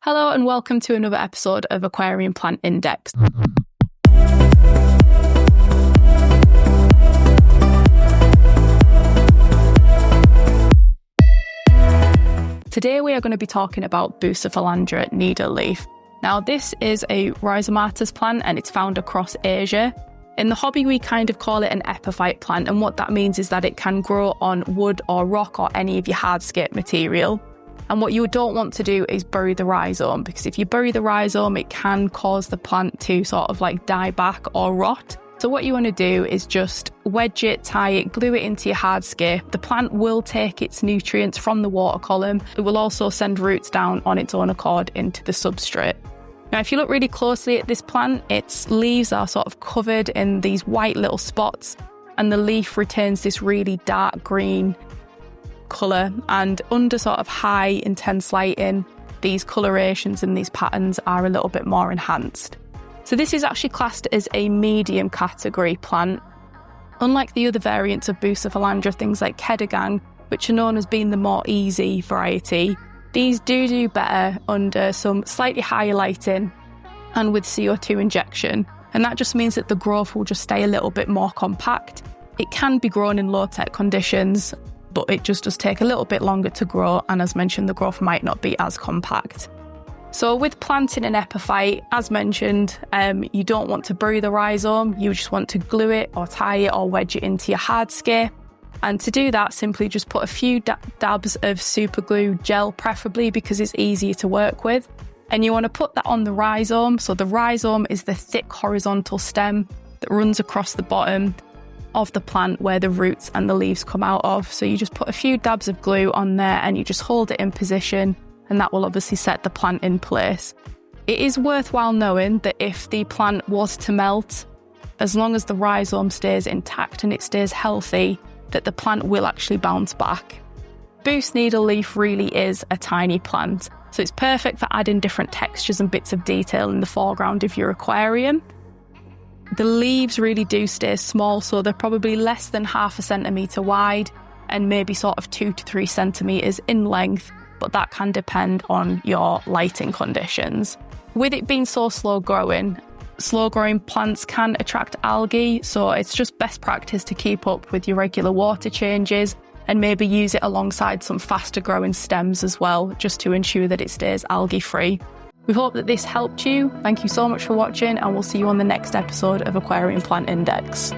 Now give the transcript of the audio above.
Hello and welcome to another episode of Aquarium Plant Index. Today we are going to be talking about Bucephalandra needleleaf. Now this is a rhizomatous plant and it's found across Asia. In the hobby we kind of call it an epiphyte plant, and what that means is that it can grow on wood or rock or any of your hardscape material. And what you don't want to do is bury the rhizome, because if you bury the rhizome, it can cause the plant to sort of like die back or rot. So what you want to do is just wedge it, tie it, glue it into your hardscape. The plant will take its nutrients from the water column. It will also send roots down on its own accord into the substrate. Now, if you look really closely at this plant, its leaves are sort of covered in these white little spots, and the leaf retains this really dark green colour, and under sort of high intense lighting these colorations and these patterns are a little bit more enhanced. So this is actually classed as a medium category plant. Unlike the other variants of Bucephalandra, things like Kedagang, which are known as being the more easy variety, these do better under some slightly higher lighting and with CO2 injection, and that just means that the growth will just stay a little bit more compact. It can be grown in low tech conditions, but it just does take a little bit longer to grow, and as mentioned, the growth might not be as compact. So with planting an epiphyte, as mentioned, you don't want to bury the rhizome, you just want to glue it or tie it or wedge it into your hardscape. And to do that, simply just put a few dabs of super glue gel, preferably because it's easier to work with. And you want to put that on the rhizome. So the rhizome is the thick horizontal stem that runs across the bottom of the plant where the roots and the leaves come out of. So you just put a few dabs of glue on there and you just hold it in position, and that will obviously set the plant in place. It is worthwhile knowing that if the plant was to melt, as long as the rhizome stays intact and it stays healthy, that the plant will actually bounce back. Buce needleleaf really is a tiny plant, so it's perfect for adding different textures and bits of detail in the foreground of your aquarium. The leaves really do stay small, so they're probably less than 0.5 centimetre wide and maybe sort of 2 to 3 centimetres in length, but that can depend on your lighting conditions. With it being so slow growing plants can attract algae, so it's just best practice to keep up with your regular water changes and maybe use it alongside some faster growing stems as well, just to ensure that it stays algae free. We hope that this helped you. Thank you so much for watching, and we'll see you on the next episode of Aquarium Plant Index.